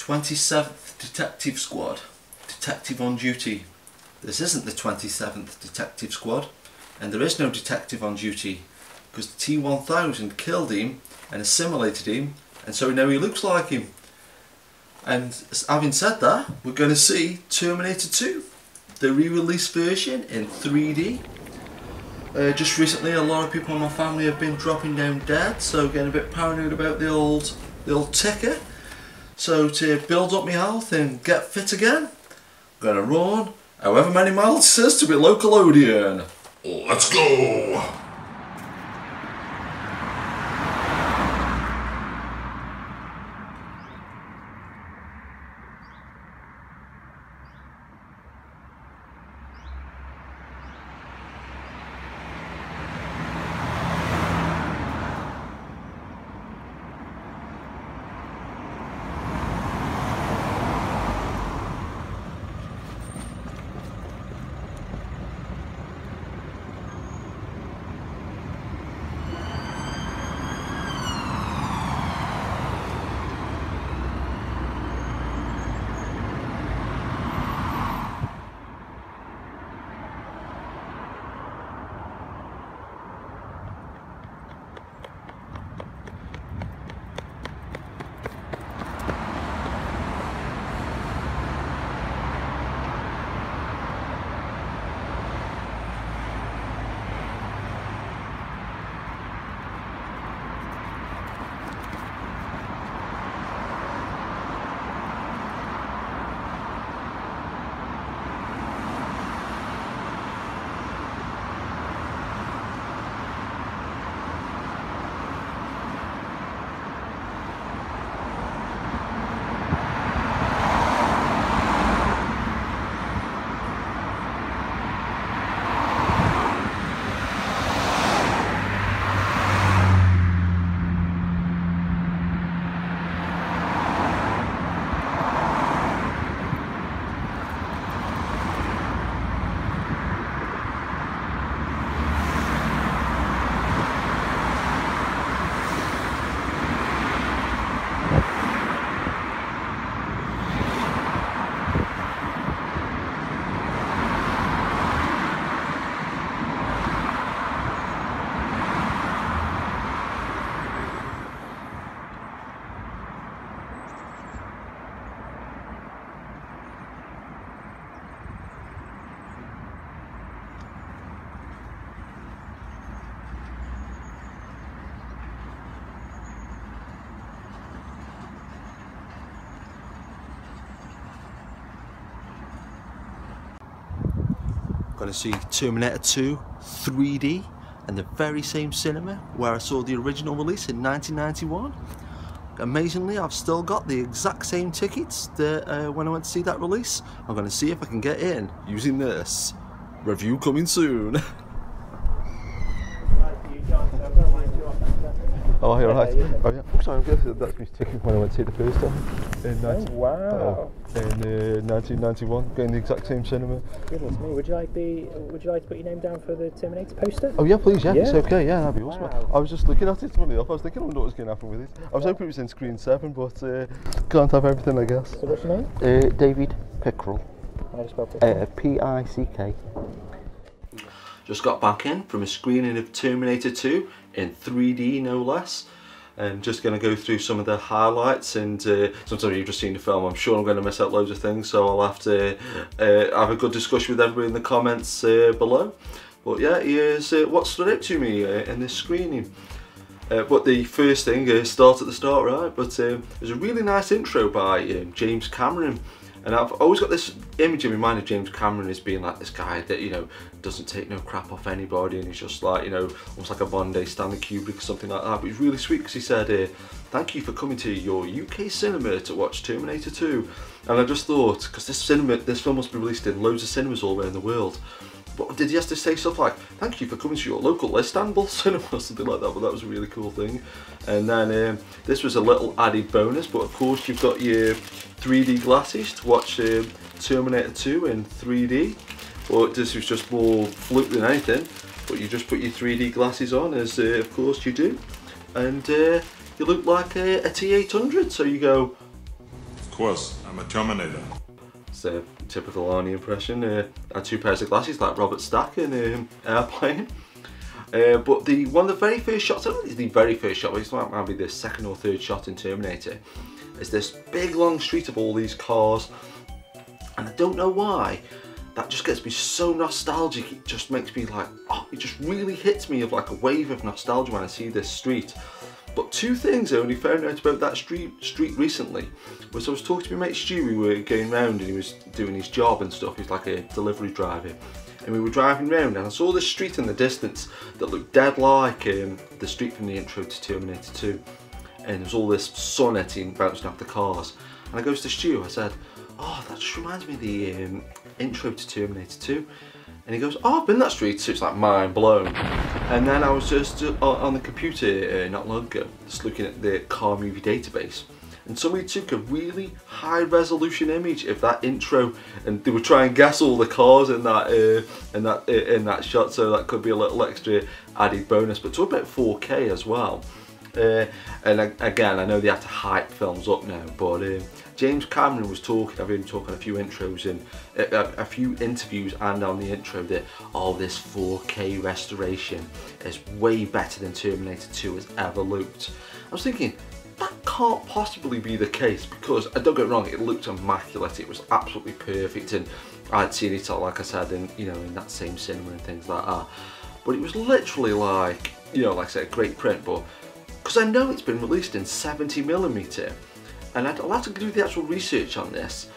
27th Detective Squad, detective on duty. This isn't the 27th Detective Squad, and there is no detective on duty, because the T-1000 killed him and assimilated him, and so now he looks like him. And having said that, we're going to see Terminator 2, the re-release version in 3D. Just recently a lot of people in my family have been dropping down dead, so getting a bit paranoid about the old ticker. So to build up my health and get fit again, I'm going to run however many miles it says to my local Odeon. Let's go! Going to see Terminator 2 3D in the very same cinema where I saw the original release in 1991. Amazingly, I've still got the exact same tickets that when I went to see that release. I'm going to see if I can get in using this. Review coming soon. Oh, you're right. Oh, yeah. Oh, sorry, I'm guessing that's my ticket when I went to see the first time in 1991, getting the exact same cinema. Goodness me, would you like to put your name down for the Terminator poster? Oh yeah, please, yeah, it's okay, yeah, that'd be awesome. Wow. I was just looking at it, funny enough, I was thinking I wonder what was going to happen with it. I was hoping it was in screen 7, but can't have everything, I guess. So what's your name? David Pickrell. How do you spell Pickrell? P-I-C-K. Just got back in from a screening of Terminator 2 in 3D, no less. And just going to go through some of the highlights, and sometimes you've just seen the film, I'm sure I'm going to miss out loads of things, so I'll have to have a good discussion with everybody in the comments below. But yeah, here's what stood out to me in this screening. But the first thing, start at the start, right? But there's a really nice intro by James Cameron. And I've always got this image in my mind of James Cameron as being like this guy that, you know, doesn't take no crap off anybody, and he's just like, you know, almost like a Bond-day Stanley Kubrick or something like that. But he's really sweet because he said, thank you for coming to your UK cinema to watch Terminator 2. And I just thought, because this film must be released in loads of cinemas all around the world, but did he have to say stuff like, thank you for coming to your local Istanbul cinema or something like that? But that was a really cool thing. And then this was a little added bonus, but of course you've got your 3D glasses to watch Terminator 2 in 3D. Well, this was just more fluke than anything, but you just put your 3D glasses on, as of course you do, and you look like a T800, so you go, course, I'm a Terminator. It's a typical Arnie impression. Had 2 pairs of glasses like Robert Stack in Airplane. But one of the very first shots, I don't think it's the very first shot, but it might be the 2nd or 3rd shot in Terminator, is this big long street of all these cars, and I don't know why, that just gets me so nostalgic. It just makes me like, oh, it just really hits me of like a wave of nostalgia when I see this street. But 2 things I only found out about that street recently was I was talking to my mate Stu. We were going round and he was doing his job and stuff. He's like a delivery driver. And we were driving round and I saw this street in the distance that looked dead like the street from the intro to Terminator 2. And there was all this sun hitting, bouncing off the cars. And I goes to Stu, I said, oh, that just reminds me of the intro to Terminator 2. And he goes, oh, I've been that street, so it's like mind blown. And then I was just on the computer not long ago, just looking at the car movie database. And somebody took a really high resolution image of that intro, and they were trying to guess all the cars in that shot, so that could be a little extra added bonus. But to about 4K as well. And again, I know they have to hype films up now, but James Cameron was talking, I've been talking a few intros and a few interviews and on the intro that, oh, this 4K restoration is way better than Terminator 2 has ever looked. I was thinking, that can't possibly be the case, because, don't get me wrong, it looked immaculate, it was absolutely perfect, and I'd seen it all, like I said, in that same cinema and things like that. But it was literally like, like I said, great print, but because I know it's been released in 70mm, and I'll have to do the actual research on this,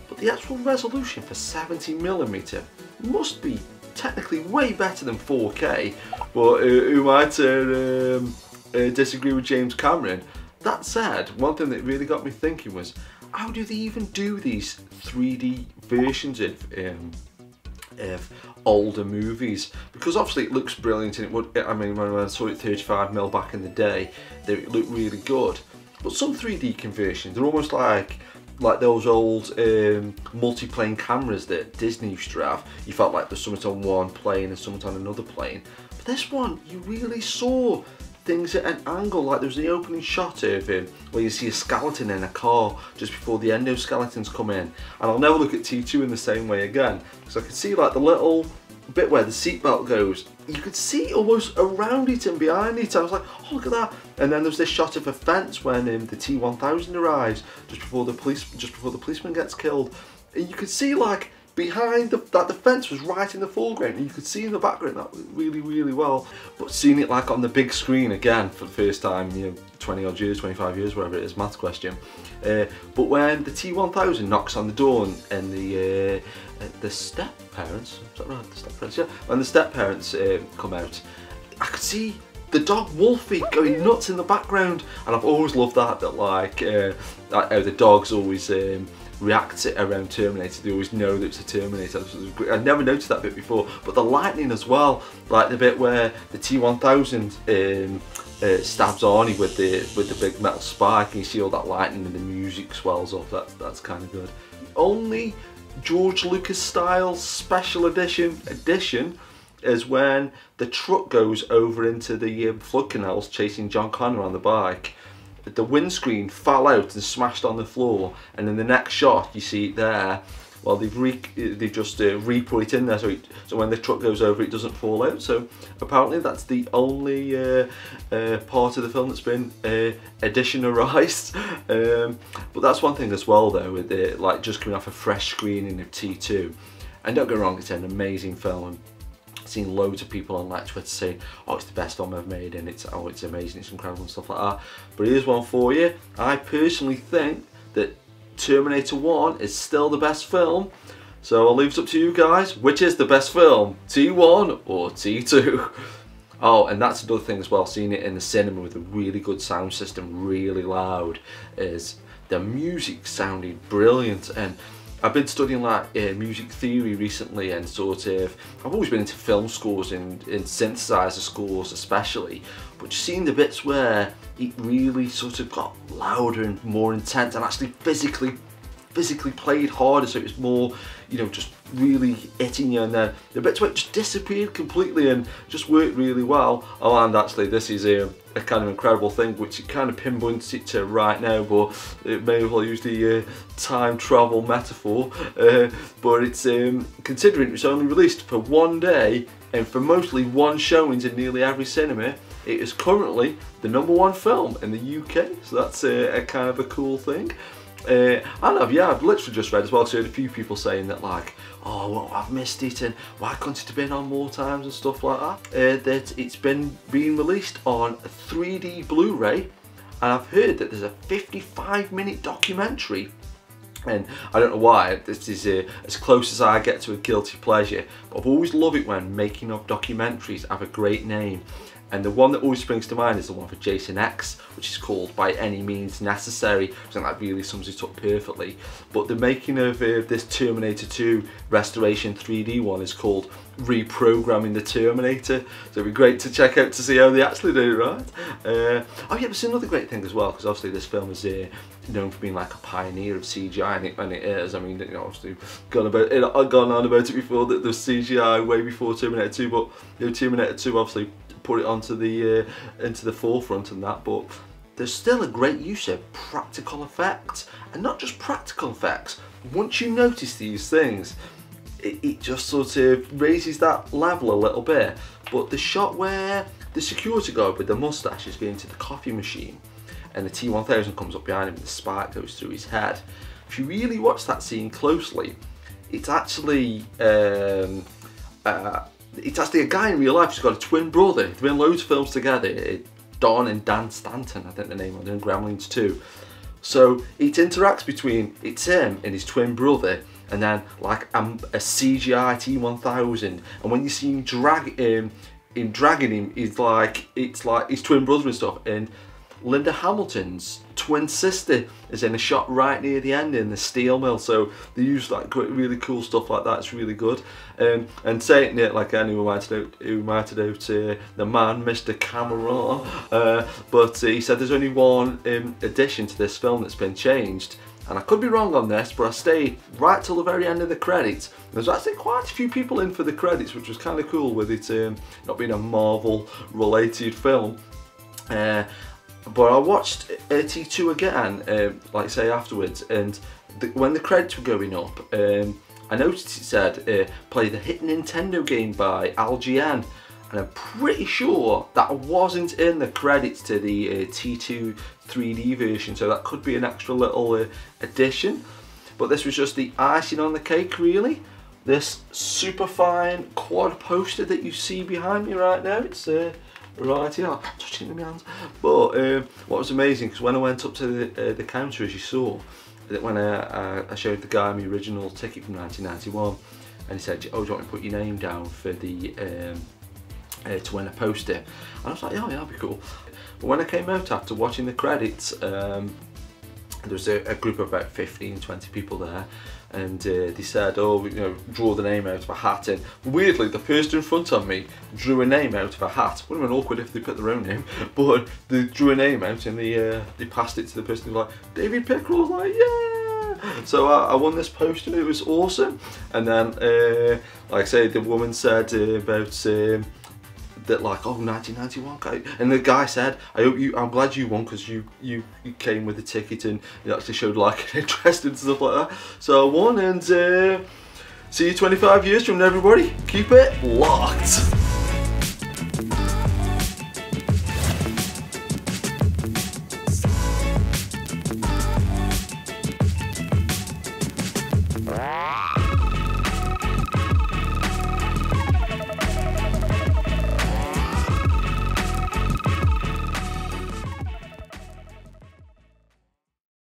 but the actual resolution for 70mm must be technically way better than 4K, but who might disagree with James Cameron. That said, one thing that really got me thinking was, how do they even do these 3D versions of older movies? Because obviously it looks brilliant, and it would, I mean, when I saw it 35mm back in the day, it looked really good. But some 3D conversions, they're almost like those old multi-plane cameras that Disney used to have. You felt like there's something on one plane and something on another plane. But this one, you really saw things at an angle, like there was the opening shot of where you see a skeleton in a car just before the endoskeletons come in. And I'll never look at T2 in the same way again, because I could see like the little bit where the seatbelt goes, you could see almost around it and behind it. I was like, oh, look at that. And then there's this shot of a fence when the T-1000 arrives just before the policeman gets killed, and you could see like behind that the fence was right in the foreground, and you could see in the background that really, really well. But seeing it like on the big screen again for the first time, 20 odd years, 25 years, whatever it is, maths question. But when the T-1000 knocks on the door and the step parents, is that right? The step parents, yeah. When the step parents come out, I could see the dog Wolfie going nuts in the background, and I've always loved that like how the dogs always react around Terminator. They always know that it's a Terminator. I never noticed that bit before. But the lightning as well, like the bit where the T-1000 stabs Arnie with the big metal spike, and you see all that lightning and the music swells up. That's kind of good. Only George Lucas style special edition is when the truck goes over into the flood canals chasing John Connor on the bike. The windscreen fell out and smashed on the floor, and in the next shot you see it there. Well, they've just re-put it in there so when the truck goes over it doesn't fall out. So apparently that's the only part of the film that's been editionarized. But that's one thing as well though, with it like just coming off a fresh screening of T2. And don't get me wrong, it's an amazing film. I've seen loads of people on like Twitter saying, oh, it's the best film I've made, and it's amazing, it's incredible and stuff like that. But here's one for you. I personally think that Terminator 1 is still the best film. So I'll leave it up to you guys. Which is the best film? T1 or T2? Oh, and that's another thing as well, seeing it in the cinema with a really good sound system, really loud, is the music sounded brilliant. And I've been studying like music theory recently, and sort of, I've always been into film scores and synthesizer scores especially, but just seeing the bits where it really sort of got louder and more intense and actually physically played harder, so it was more, just really hitting you, and then the bits where it just disappeared completely and just worked really well. Oh, and actually this is a kind of incredible thing, which it kind of pinpoints it to right now, but it may as well use the time travel metaphor. But it's considering it's only released for one day and for mostly one showings in nearly every cinema, it is currently the #1 film in the UK, so that's a kind of a cool thing. I've literally just read as well, so I heard a few people saying that like, oh well, I've missed it and why couldn't it have been on more times and stuff like that. That it's been being released on 3D Blu-ray, and I've heard that there's a 55-minute documentary. And I don't know why, this is as close as I get to a guilty pleasure, but I've always loved it when making of documentaries have a great name. And the one that always springs to mind is the one for Jason X, which is called By Any Means Necessary. I think that really sums it up perfectly. But the making of this Terminator 2 restoration 3D one is called Reprogramming the Terminator. So it'd be great to check out to see how they actually do it, right? Oh yeah, it's another great thing as well, because obviously this film is known for being like a pioneer of CGI, and it is. I mean, you know, obviously gone on about it before, that there's CGI way before Terminator 2, but you know, Terminator 2 obviously put it onto the into the forefront and that, but there's still a great use of practical effects, and not just practical effects. Once you notice these things, it just sort of raises that level a little bit. But the shot where the security guard with the mustache is going to the coffee machine and the T-1000 comes up behind him and the spark goes through his head, if you really watch that scene closely, it's actually a guy in real life who's got a twin brother. They've been in loads of films together, Don and Dan Stanton, I think the name of them, Gremlins 2. So it interacts between, it's him and his twin brother, and then like a CGI T-1000, and when you see him dragging him, it's like his twin brother and stuff. And Linda Hamilton's twin sister is in a shot right near the end in the steel mill, so they use like really cool stuff like that. It's really good. And saying it like anyone who might have out the man, Mr. Cameron, but he said there's only one addition to this film that's been changed, and I could be wrong on this, but I stayed right till the very end of the credits. There's actually quite a few people in for the credits, which was kind of cool, with it not being a Marvel related film. But I watched T2 again, like say afterwards, and when the credits were going up, I noticed it said play the hit Nintendo game by LGN, and I'm pretty sure that wasn't in the credits to the T2 3D version, so that could be an extra little addition. But this was just the icing on the cake, really. This super fine quad poster that you see behind me right now, it's right here, I'm touching it with my hands. But what was amazing, because when I went up to the counter, as you saw, that when I showed the guy my original ticket from 1991, and he said, oh, do you want me to put your name down for the to win a poster? And I was like, oh yeah, that'd be cool. But when I came out after watching the credits, there was a group of about 15-20 people there, and they said, oh, you know, draw the name out of a hat. And weirdly, the person in front of me drew a name out of a hat. Would have been awkward if they put their own name, but they drew a name out and they passed it to the person who was like, David Pickerel. I was like, yeah! So I won this poster, it was awesome. And then, like I say, the woman said about that, like, oh, 1991 guy, and the guy said, I'm glad you won, because you came with the ticket and you actually showed like an interest and stuff like that. So I won, and see you 25 years from now, everybody. Keep it locked. Ah!